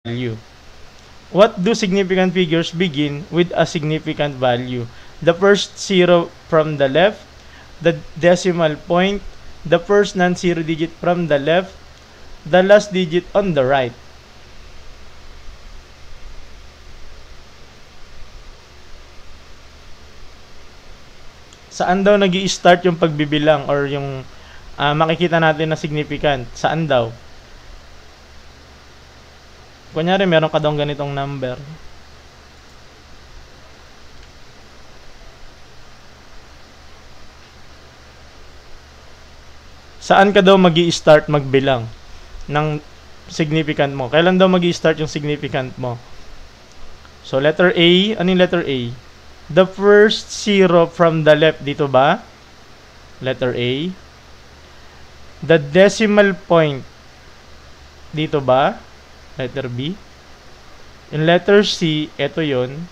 value. What do significant figures begin with a significant value? The first zero from the left, the decimal point, the first non-zero digit from the left, the last digit on the right. Saan daw nag-i-start yung pagbibilang or yung makikita natin na significant? Saan daw? Kunyari, meron ka daw ganitong number. Saan ka daw magi-start magbilang ng significant mo? Kailan daw magi-start yung significant mo? So, letter A. Ano yung letter A? The first zero from the left. Dito ba? Letter A. The decimal point. Dito ba? Letter B. In letter C, ito yun.